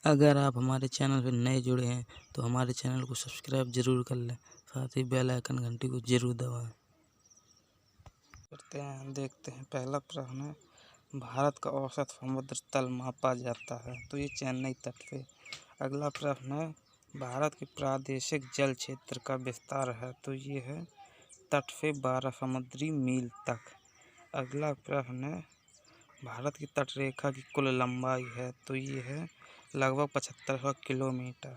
अगर आप हमारे चैनल पर नए जुड़े हैं तो हमारे चैनल को सब्सक्राइब जरूर कर लें, साथ ही बेल आइकन घंटी को जरूर दबाएं। करते हैं, देखते हैं। पहला प्रश्न है, भारत का औसत समुद्र तल मापा जाता है तो ये चेन्नई तट पे। अगला प्रश्न है, भारत के प्रादेशिक जल क्षेत्र का विस्तार है तो ये है तट से 12 समुद्री मील तक। अगला प्रश्न है, भारत की तट रेखा की कुल लंबाई है तो ये है लगभग 7500 किलोमीटर।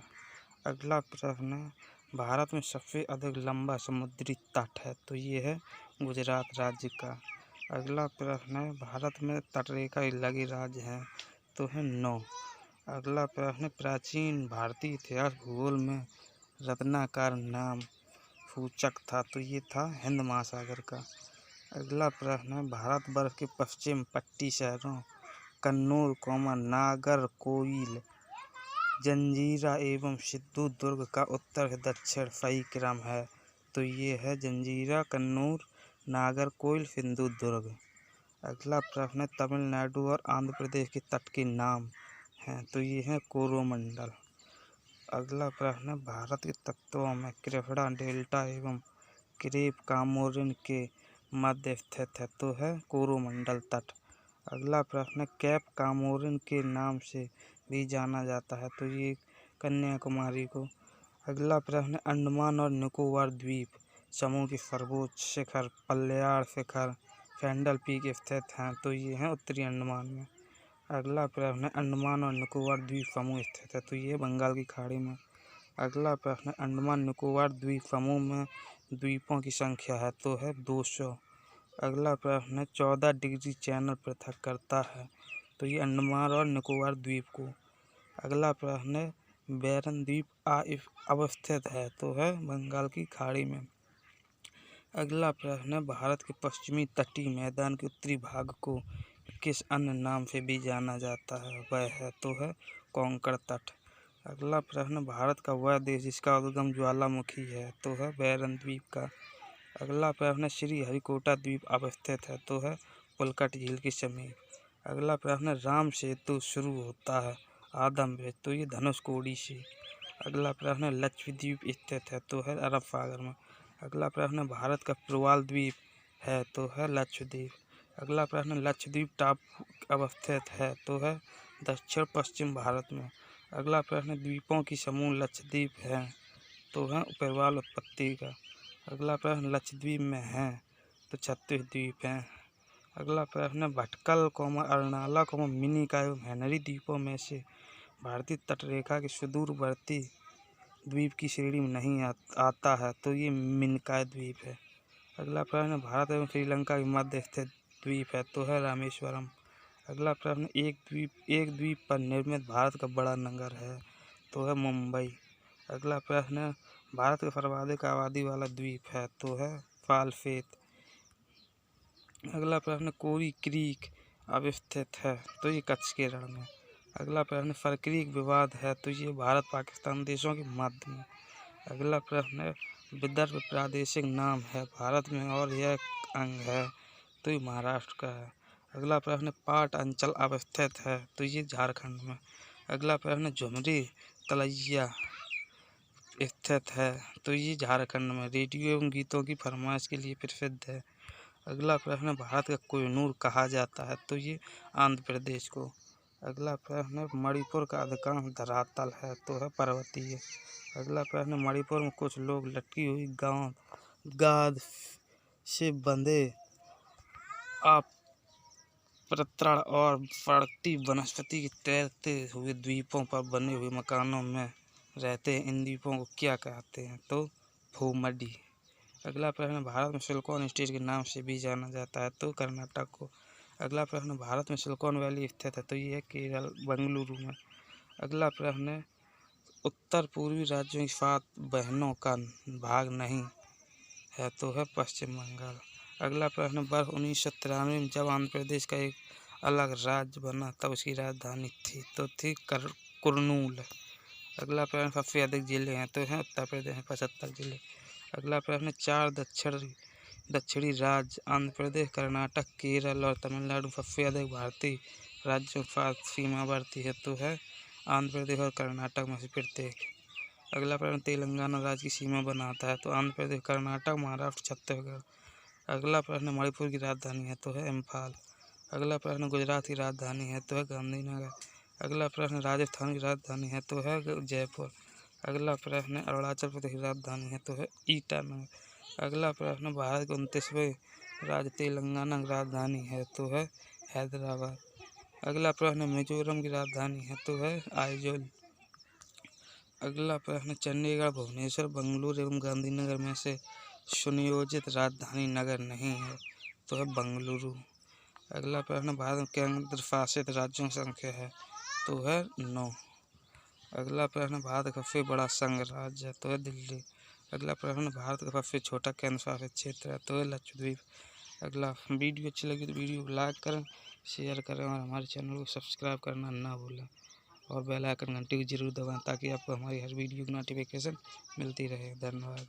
अगला प्रश्न है, भारत में सबसे अधिक लंबा समुद्री तट है तो ये है गुजरात राज्य का। अगला प्रश्न है, भारत में तटरेखा लगे राज्य हैं तो है 9। अगला प्रश्न, प्राचीन भारतीय इतिहास भूगोल में रत्नाकर नाम सूचक था तो ये था हिंद महासागर का। अगला प्रश्न है, भारतवर्ष के पश्चिम पट्टी शहरों कन्नौज, नागरकोइल, जंजीरा एवं सिंधुदुर्ग का उत्तर से दक्षिण सही क्रम है तो ये है जंजीरा, कन्नौज, नागरकोइल, सिंधुदुर्ग। अगला प्रश्न है, तमिलनाडु और आंध्र प्रदेश के तट के नाम हैं तो ये है कोरोमंडल। अगला प्रश्न है, भारत के तटों में कृष्णा डेल्टा एवं केप कॉमोरिन के मध्य स्थित है तो है कोरोमंडल तट। अगला प्रश्न है, केप कॉमोरिन के नाम से भी जाना जाता है तो ये कन्याकुमारी को। अगला प्रश्न, अंडमान और निकोबार द्वीप समूह के सर्वोच्च शिखर पल्लेयार शिखर सैंडल पीक स्थित हैं तो ये हैं उत्तरी अंडमान में। अगला प्रश्न, अंडमान और निकोबार द्वीप समूह स्थित है तो ये बंगाल की खाड़ी में। अगला प्रश्न, अंडमान निकोबार द्वीप समूह में द्वीपों की संख्या है तो है 200। अगला प्रश्न, 14 डिग्री चैनल पृथक करता है तो ये अंडमान और निकोबार द्वीप को। अगला प्रश्न है, बैरन द्वीप अवस्थित है तो है बंगाल की खाड़ी में। अगला प्रश्न है, भारत के पश्चिमी तटीय मैदान के उत्तरी भाग को किस अन्य नाम से भी जाना जाता है, वह है तो है कोंकण तट। अगला प्रश्न, भारत का वह देश जिसका उद्गम ज्वालामुखी है तो है बैरन द्वीप का। अगला प्रश्न, श्रीहरिकोटा द्वीप अवस्थित है तो है पुलकट झील के समीप। अगला प्रश्न, राम सेतु शुरू होता है आदम ब्रिज तो ये धनुषकोडी से। अगला प्रश्न, लक्षद्वीप स्थित है तो है अरब सागर में। अगला प्रश्न, भारत का प्रवाल द्वीप है तो है लक्षद्वीप। अगला प्रश्न, लक्षद्वीप टापू अवस्थित है तो है दक्षिण पश्चिम भारत में। अगला प्रश्न, द्वीपों की समूह लक्षद्वीप है तो है प्रवाल उत्पत्ति का। अगला प्रश्न, लक्षद्वीप में है तो 36 द्वीप हैं। अगला प्रश्न, भटकल, अरनाला, मिनिकॉय एवं हेनरी द्वीपों में से भारतीय तटरेखा के सुदूरवर्ती द्वीप की श्रेणी में नहीं आता है तो ये मिनिकॉय द्वीप है। अगला प्रश्न, भारत एवं श्रीलंका के मध्य स्थित द्वीप है तो है रामेश्वरम। अगला प्रश्न, एक द्वीप पर निर्मित भारत का बड़ा नगर है तो है मुंबई। अगला प्रश्न, भारत का सर्वाधिक आबादी वाला द्वीप है तो है फालसेत। अगला प्रश्न, कोरी क्रीक अवस्थित है तो ये कच्छ केरल में। अगला प्रश्न, फरक्रीक विवाद है तो ये भारत पाकिस्तान देशों के मध्य में। अगला प्रश्न, विदर्भ प्रादेशिक नाम है भारत में और यह अंग है तो ये महाराष्ट्र का है। अगला प्रश्न, पाट अंचल अवस्थित है तो ये झारखंड में। अगला प्रश्न, झुमरी तलैया स्थित है तो ये झारखंड में रेडियो एवं गीतों की फरमाइश के लिए प्रसिद्ध है। अगला प्रश्न, भारत का कोहिनूर कहा जाता है तो ये आंध्र प्रदेश को। अगला प्रश्न, मणिपुर का अधिकांश धरातल है तो है पर्वतीय। अगला प्रश्न, मणिपुर में कुछ लोग लटकी हुई गाद से बंधे अपतरण और फड़कती वनस्पति के तैरते हुए द्वीपों पर बने हुए मकानों में रहते हैं। इन द्वीपों को क्या कहते हैं तो भूमध्य। अगला प्रश्न, भारत में सिलिकॉन स्टेट के नाम से भी जाना जाता है तो कर्नाटक को। अगला प्रश्न, भारत में सिलिकॉन वैली स्थित है तो ये है केरल बेंगलुरु में। अगला प्रश्न, उत्तर पूर्वी राज्यों की 7 बहनों का भाग नहीं है तो है पश्चिम बंगाल। अगला प्रश्न, वर्ष 1993 में जब आंध्र प्रदेश का एक अलग राज्य बना तब उसकी राजधानी थी तो थी कुर्नूल। अगला प्रश्न, सबसे अधिक जिले हैं तो हैं उत्तर प्रदेश में 75 जिले। अगला प्रश्न, 4 दक्षिणी राज्य आंध्र प्रदेश, कर्नाटक, केरल और तमिलनाडु सबसे अधिक भारतीय राज्यों के साथ सीमावर्ती है तो है आंध्र प्रदेश और कर्नाटक में से प्रत्येक। अगला प्रश्न, तेलंगाना राज्य की सीमा बनाता है तो आंध्र प्रदेश, कर्नाटक, महाराष्ट्र, छत्तीसगढ़। अगला प्रश्न, मणिपुर की राजधानी है तो है इम्फाल। अगला प्रश्न, गुजरात की राजधानी है तो है गांधीनगर। अगला प्रश्न, राजस्थान की राजधानी है तो है जयपुर। अगला प्रश्न, अरुणाचल प्रदेश की राजधानी है तो है ईटानगर। अगला प्रश्न, भारत के 29वें राज्य तेलंगाना की राजधानी है तो है हैदराबाद। अगला प्रश्न, मिजोरम की राजधानी है तो है आइजोल। अगला प्रश्न, चंडीगढ़, भुवनेश्वर, बेंगलुरु एवं गांधीनगर में से सुनियोजित राजधानी नगर नहीं है तो है बेंगलुरु। अगला प्रश्न, भारत में केंद्र शासित राज्यों की संख्या है तो है 9। अगला प्रश्न, भारत का सबसे बड़ा संघ राज्य है तो है दिल्ली। अगला प्रश्न, भारत का सबसे छोटा केंद्र शासित क्षेत्र है तो है लक्षद्वीप। अगला, वीडियो अच्छी लगी तो वीडियो को लाइक करें, शेयर करें और हमारे चैनल को सब्सक्राइब करना ना भूलें और बेल आइकन घंटी को जरूर दबाएं ताकि आपको हमारी हर वीडियो की नोटिफिकेशन मिलती रहे। धन्यवाद।